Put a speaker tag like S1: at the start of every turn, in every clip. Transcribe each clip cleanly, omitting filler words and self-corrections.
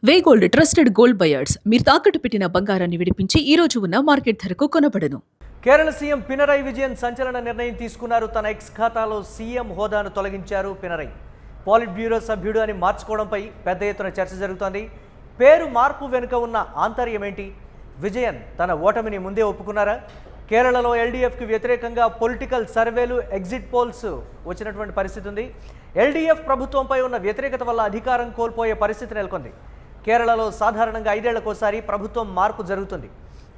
S1: వే gold trusted gold buyers మీరు తాకట్టు పెట్టిన బంగారాన్ని విడిపించి ఈ రోజు ఉన్న మార్కెట్ ధరకు కొనబడను.
S2: కేరళ సీఎం పినరై విజయన్ సంచలన నిర్ణయం తీసుకున్నారు. తన ఎక్స్ ఖాతాలో సీఎం హోదాను తొలగించారు పినరై. పాలిట్ బ్యూరో సభ్యుడు అని మార్చుకోవడంపై పెద్ద ఎత్తున చర్చ జరుగుతోంది. పేరు మార్పు వెనుక ఉన్న ఆంతర్యం ఏంటి? విజయన్ తన ఓటమిని ముందే ఒప్పుకున్నారా? కేరళలో ఎల్డీఎఫ్కి వ్యతిరేకంగా పొలిటికల్ సర్వేలు, ఎగ్జిట్ పోల్స్ వచ్చినటువంటి పరిస్థితి ఉంది. ఎల్డీఎఫ్ ప్రభుత్వంపై ఉన్న వ్యతిరేకత వల్ల అధికారం కోల్పోయే పరిస్థితి నెలకొంది. కేరళలో సాధారణంగా 5 ఏళ్లకోసారి ప్రభుత్వం మార్పు జరుగుతుంది.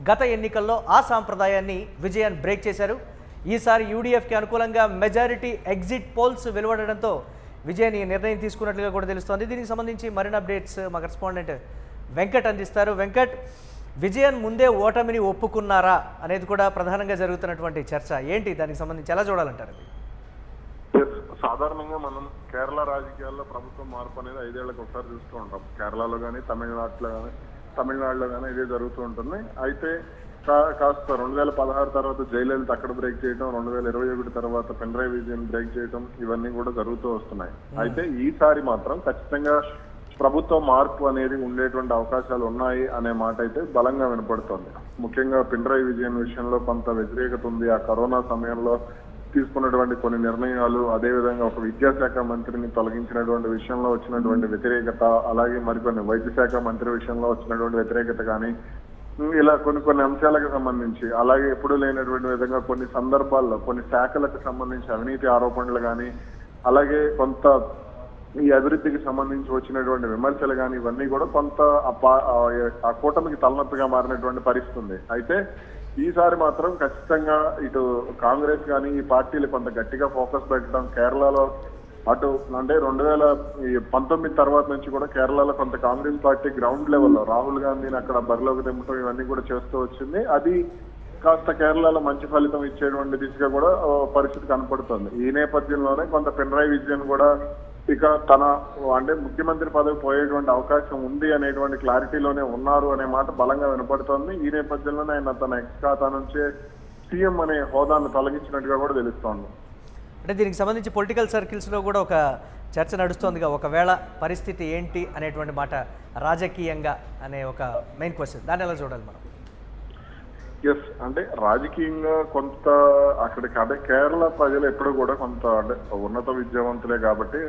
S2: గత ఎన్నికల్లో ఆ సాంప్రదాయాన్ని విజయన్ బ్రేక్ చేశారు. ఈసారి యూడీఎఫ్కి అనుకూలంగా మెజారిటీ ఎగ్జిట్ పోల్స్ వెలువడడంతో విజయన్ ఈ నిర్ణయం తీసుకున్నట్లుగా కూడా తెలుస్తోంది. దీనికి సంబంధించి మరిన్ని అప్డేట్స్ మా కరెస్పాండెంట్ వెంకట్ అందిస్తారు. వెంకట్, విజయన్ ముందే ఓటమిని ఒప్పుకున్నారా అనేది కూడా ప్రధానంగా జరుగుతున్నటువంటి చర్చ ఏంటి? దానికి సంబంధించి ఎలా చూడాలంటారు?
S3: సాధారణంగా మనం కేరళ రాజకీయాల్లో ప్రభుత్వం మార్పు అనేది 5 ఏళ్లకు ఒకసారి చూస్తూ ఉంటాం. కేరళలో కానీ తమిళనాడులో కానీ ఇదే జరుగుతూ ఉంటుంది. అయితే కాస్త 2016 తర్వాత జయలలిత అక్కడ బ్రేక్ చేయడం, 2021 తర్వాత పినరై విజయన్ బ్రేక్ చేయడం, ఇవన్నీ కూడా జరుగుతూ వస్తున్నాయి. అయితే ఈసారి మాత్రం ఖచ్చితంగా ప్రభుత్వ మార్పు అనేది ఉండేటువంటి అవకాశాలు ఉన్నాయి అనే మాట అయితే బలంగా వినపడుతోంది. ముఖ్యంగా పినరై విజయన్ విషయంలో కొంత వ్యతిరేకత ఉంది. ఆ కరోనా సమయంలో తీసుకున్నటువంటి కొన్ని నిర్ణయాలు, అదేవిధంగా ఒక విద్యాశాఖ మంత్రిని తొలగించినటువంటి విషయంలో వచ్చినటువంటి వ్యతిరేకత, అలాగే మరికొన్ని వైద్య శాఖ మంత్రి విషయంలో వచ్చినటువంటి వ్యతిరేకత కానీ, ఇలా కొన్ని అంశాలకు సంబంధించి, అలాగే ఎప్పుడూ లేనటువంటి విధంగా కొన్ని సందర్భాల్లో కొన్ని శాఖలకు సంబంధించి అవినీతి ఆరోపణలు కానీ, అలాగే కొంత ఈ అభివృద్ధికి సంబంధించి వచ్చినటువంటి విమర్శలు కానీ, ఇవన్నీ కూడా కొంత ఆ కూటమికి తలనొప్పిగా మారినటువంటి పరిస్థితి ఉంది. అయితే ఈసారి మాత్రం ఖచ్చితంగా ఇటు కాంగ్రెస్ కానీ ఈ పార్టీలు కొంత గట్టిగా ఫోకస్ పెట్టడం, కేరళలో అటు అంటే 2019 తర్వాత నుంచి కూడా కేరళలో కొంత కాంగ్రెస్ పార్టీ గ్రౌండ్ లెవెల్లో రాహుల్ గాంధీని అక్కడ బరిలోకి దింపడం ఇవన్నీ కూడా చేస్తూ వచ్చింది. అది కాస్త కేరళలో మంచి ఫలితం ఇచ్చేటువంటి దిశగా కూడా పరిస్థితి కనపడుతుంది. ఈ నేపథ్యంలోనే కొంత పినరై విజయన్ కూడా ఇక తన అంటే ముఖ్యమంత్రి పదవి పోయేటువంటి అవకాశం ఉంది అనేటువంటి క్లారిటీలోనే ఉన్నారు అనే మాట బలంగా వినపడుతోంది. ఈ నేపథ్యంలోనే ఆయన తన ఎక్స్ ఖాతా నుంచే సీఎం అనే హోదాను తొలగించినట్టుగా కూడా తెలుస్తోంది.
S2: అంటే దీనికి సంబంధించి పొలిటికల్ సర్కిల్స్లో కూడా ఒక చర్చ నడుస్తోందిగా, ఒకవేళ పరిస్థితి ఏంటి అనేటువంటి మాట రాజకీయంగా అనే ఒక మెయిన్ క్వశ్చన్, దాన్ని ఎలా చూడాలి మనం?
S3: ఎస్, అంటే రాజకీయంగా కొంత అక్కడికి అంటే కేరళ ప్రజలు ఎప్పుడు కూడా కొంత అంటే ఉన్నత విద్యావంతులే కాబట్టి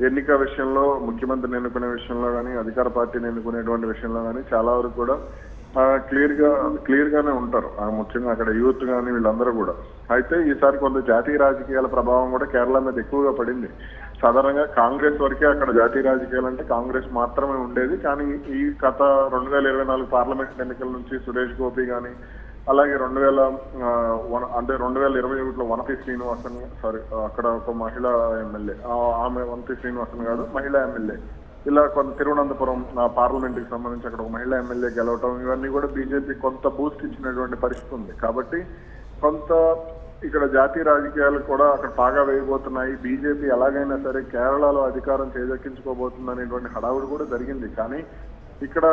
S3: ఎన్నిక విషయంలో, ముఖ్యమంత్రిని ఎన్నుకునే విషయంలో కానీ, అధికార పార్టీని ఎన్నుకునేటువంటి విషయంలో కానీ చాలా వరకు కూడా క్లియర్ గానే ఉంటారు. ముఖ్యంగా అక్కడ యూత్ కానీ వీళ్ళందరూ కూడా. అయితే ఈసారి కొంత జాతీయ రాజకీయాల ప్రభావం కూడా కేరళ మీద ఎక్కువగా పడింది. సాధారణంగా కాంగ్రెస్ వరకే అక్కడ జాతీయ రాజకీయాలు అంటే కాంగ్రెస్ మాత్రమే ఉండేది. కానీ ఈ గత 2024 పార్లమెంట్ ఎన్నికల నుంచి సురేష్ గోపి కానీ, అలాగే 2021లో వనతి శ్రీనివాసన్, అక్కడ ఒక మహిళా ఎమ్మెల్యే, ఆమె వనతి శ్రీనివాసన్ కాదు, మహిళా ఎమ్మెల్యే, ఇలా కొంత తిరువనంతపురం పార్లమెంట్ కి సంబంధించి అక్కడ ఒక మహిళా ఎమ్మెల్యే గెలవటం, ఇవన్నీ కూడా బీజేపీ కొంత బూస్ట్ ఇచ్చినటువంటి పరిస్థితి ఉంది. కాబట్టి కొంత ఇక్కడ జాతీయ రాజకీయాలు కూడా అక్కడ బాగా వేయబోతున్నాయి. బీజేపీ ఎలాగైనా సరే కేరళలో అధికారం చేజెక్కించుకోబోతుంది అనేటువంటి హడావుడి కూడా జరిగింది. కానీ ఇక్కడ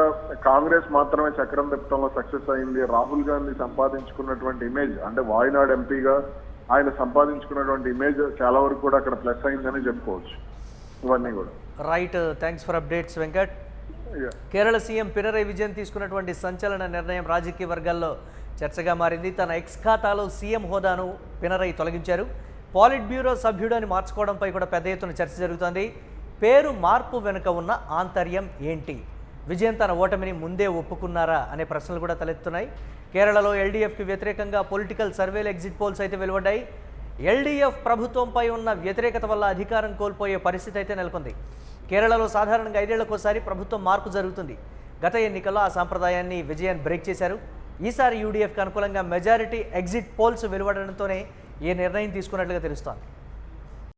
S3: కాంగ్రెస్ మాత్రమే చక్రం తిప్పడంలో సక్సెస్ అయింది. రాహుల్ గాంధీ సంపాదించుకున్నటువంటి ఇమేజ్, అంటే వాయనాడ్ ఎంపీగా ఆయన సంపాదించుకున్నటువంటి ఇమేజ్ చాలా వరకు కూడా అక్కడ ప్లస్ అయిందని చెప్పుకోవచ్చు. ఇవన్నీ కూడా
S2: right. Thanks for updates Venkat. Kerala CM Pinarayi Vijayan తీసుకున్నటువంటి సంచలన నిర్ణయం రాజకీయ వర్గాల్లో చర్చగా మారింది. తన ఎక్స్ ఖాతాలో సీఎం హోదాను పినరై తొలగించారు. పాలిట్ బ్యూరో సభ్యుడు అని మార్చుకోవడంపై కూడా పెద్ద ఎత్తున చర్చ జరుగుతోంది. పేరు మార్పు వెనుక ఉన్న ఆంతర్యం ఏంటి? విజయన్ తన ఓటమిని ముందే ఒప్పుకున్నారా అనే ప్రశ్నలు కూడా తలెత్తున్నాయి. కేరళలో ఎల్డీఎఫ్కి వ్యతిరేకంగా పొలిటికల్ సర్వేలు, ఎగ్జిట్ పోల్స్ అయితే వెలువడ్డాయి. ఎల్డీఎఫ్ ప్రభుత్వంపై ఉన్న వ్యతిరేకత వల్ల అధికారం కోల్పోయే పరిస్థితి అయితే నెలకొంది. కేరళలో సాధారణంగా 5 ఏళ్లకోసారి ప్రభుత్వం మార్పు జరుగుతుంది. గత ఎన్నికల్లో ఆ సాంప్రదాయాన్ని విజయన్ బ్రేక్ చేశారు. ఈసారి యూడీఎఫ్కి అనుకూలంగా మెజారిటీ ఎగ్జిట్ పోల్స్ వెలువడడంతోనే ఈ నిర్ణయం తీసుకున్నట్లుగా తెలుస్తోంది.